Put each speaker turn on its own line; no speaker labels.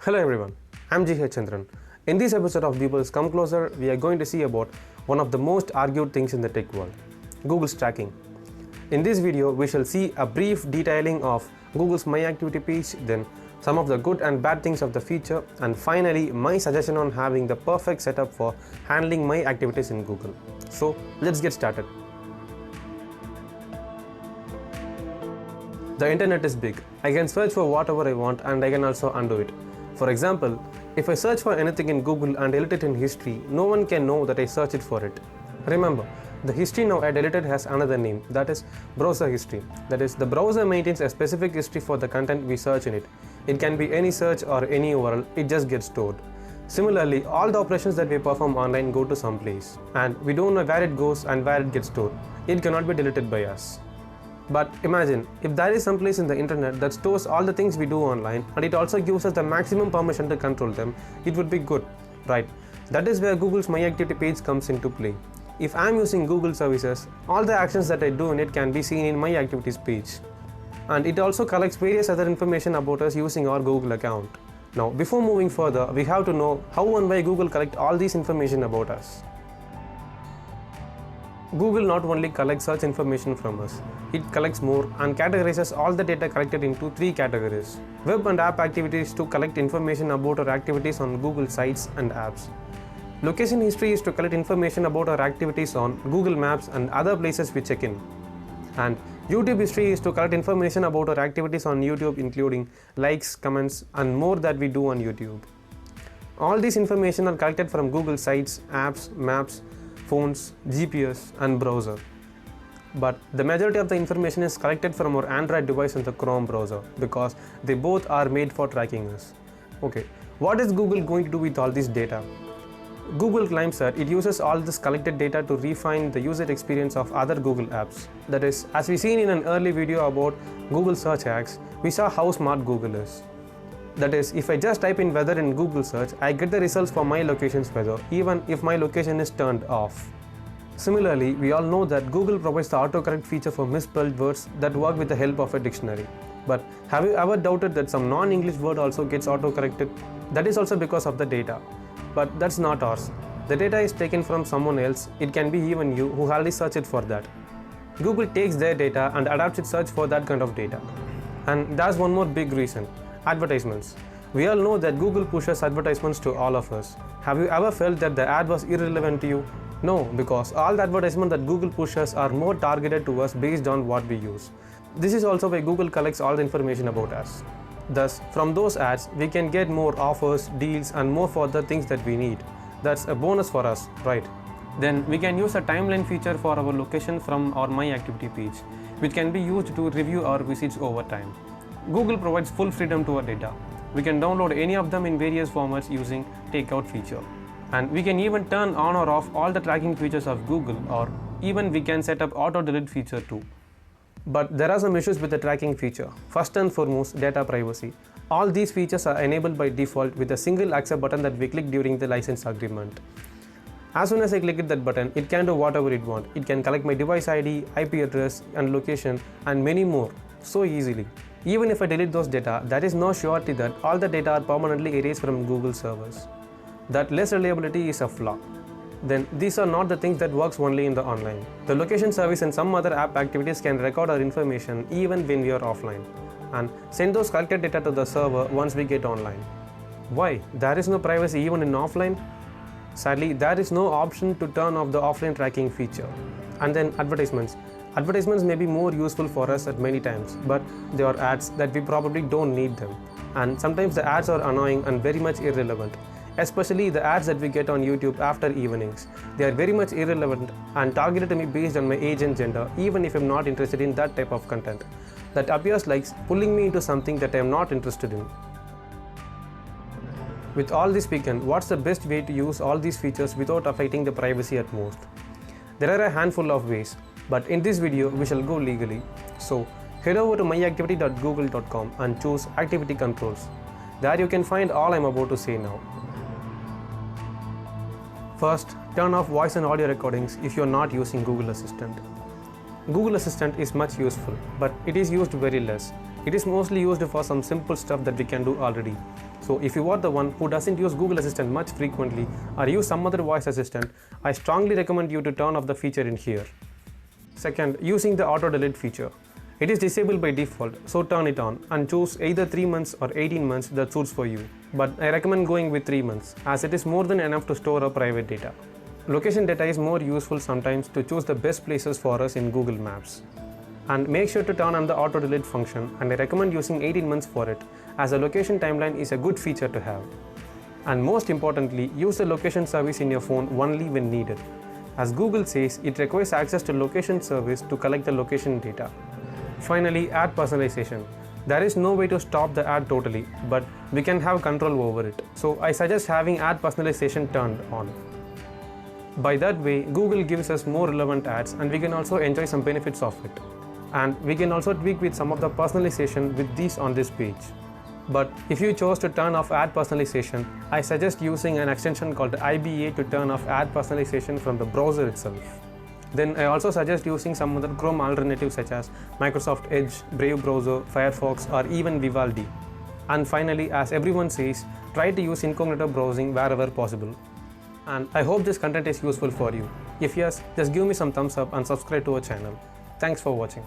Hello everyone, I'm G.H. Chandran. In this episode of Viewers Come Closer, we are going to see about one of the most argued things in the tech world, Google's tracking. In this video, we shall see a brief detailing of Google's My Activity page, then some of the good and bad things of the feature, and finally my suggestion on having the perfect setup for handling my activities in Google. So let's get started. The internet is big. I can search for whatever I want and I can also undo it. For example, if I search for anything in Google and delete it in history, no one can know that I searched for it. Remember, the history now I deleted has another name, that is browser history. That is, the browser maintains a specific history for the content we search in it. It can be any search or any URL, it just gets stored. Similarly, all the operations that we perform online go to some place, and we don't know where it goes and where it gets stored. It cannot be deleted by us. But imagine, if there is some place in the internet that stores all the things we do online and it also gives us the maximum permission to control them, it would be good, right? That is where Google's My Activity page comes into play. If I am using Google services, all the actions that I do in it can be seen in My Activities page. And it also collects various other information about us using our Google account. Now, before moving further, we have to know how and why Google collects all this information about us. Google not only collects search information from us, it collects more and categorizes all the data collected into three categories. Web and app activities to collect information about our activities on Google sites and apps. Location history is to collect information about our activities on Google Maps and other places we check in. And YouTube history is to collect information about our activities on YouTube, including likes, comments, and more that we do on YouTube. All these information are collected from Google sites, apps, maps, phones, GPS, and browser. But the majority of the information is collected from our Android device and the Chrome browser because they both are made for tracking us. Okay, what is Google going to do with all this data? Google claims that it uses all this collected data to refine the user experience of other Google apps. That is, as we seen in an early video about Google search hacks, we saw how smart Google is. That is, if I just type in weather in Google search, I get the results for my location's weather, even if my location is turned off. Similarly, we all know that Google provides the autocorrect feature for misspelled words that work with the help of a dictionary. But have you ever doubted that some non-English word also gets autocorrected? That is also because of the data. But that's not ours. The data is taken from someone else. It can be even you who already searched for that. Google takes their data and adapts its search for that kind of data. And there's one more big reason. Advertisements. We all know that Google pushes advertisements to all of us. Have you ever felt that the ad was irrelevant to you? No, because all the advertisements that Google pushes are more targeted to us based on what we use. This is also why Google collects all the information about us. Thus, from those ads, we can get more offers, deals, and more for the things that we need. That's a bonus for us, right? Then we can use a timeline feature for our location from our My Activity page, which can be used to review our visits over time. Google provides full freedom to our data. We can download any of them in various formats using Takeout feature. And we can even turn on or off all the tracking features of Google, or even we can set up auto delete feature too. But there are some issues with the tracking feature. First and foremost, data privacy. All these features are enabled by default with a single accept button that we click during the license agreement. As soon as I click that button, it can do whatever it wants. It can collect my device ID, IP address, and location, and many more, so easily. Even if I delete those data, there is no surety that all the data are permanently erased from Google servers. That less reliability is a flaw. Then these are not the things that works only in the online. The location service and some other app activities can record our information even when we are offline and send those collected data to the server once we get online. Why? There is no privacy even in offline? Sadly, there is no option to turn off the offline tracking feature. And then advertisements. Advertisements may be more useful for us at many times, but they are ads that we probably don't need them. And sometimes the ads are annoying and very much irrelevant. Especially the ads that we get on YouTube after evenings. They are very much irrelevant and targeted to me based on my age and gender, even if I'm not interested in that type of content. That appears like pulling me into something that I'm not interested in. With all this speaking, what's the best way to use all these features without affecting the privacy at most? There are a handful of ways, but in this video we shall go legally. So head over to myactivity.google.com and choose Activity Controls. There you can find all I'm about to say now. First, turn off voice and audio recordings if you are not using Google Assistant. Google Assistant is much useful, but it is used very less. It is mostly used for some simple stuff that we can do already. So if you are the one who doesn't use Google Assistant much frequently or use some other voice assistant, I strongly recommend you to turn off the feature in here. Second, using the auto delete feature. It is disabled by default, so turn it on and choose either 3 months or 18 months that suits for you. But I recommend going with 3 months as it is more than enough to store our private data. Location data is more useful sometimes to choose the best places for us in Google Maps. And make sure to turn on the auto delete function, and I recommend using 18 months for it as a location timeline is a good feature to have. And most importantly, use the location service in your phone only when needed. As Google says, it requires access to location service to collect the location data. Finally, ad personalization. There is no way to stop the ad totally, but we can have control over it. So I suggest having ad personalization turned on. By that way, Google gives us more relevant ads and we can also enjoy some benefits of it. And we can also tweak with some of the personalization with these on this page. But if you chose to turn off ad personalization, I suggest using an extension called IBA to turn off ad personalization from the browser itself. Then I also suggest using some other Chrome alternatives such as Microsoft Edge, Brave browser, Firefox, or even Vivaldi. And finally, as everyone says, try to use incognito browsing wherever possible. And I hope this content is useful for you. If yes, just give me some thumbs up and subscribe to our channel. Thanks for watching.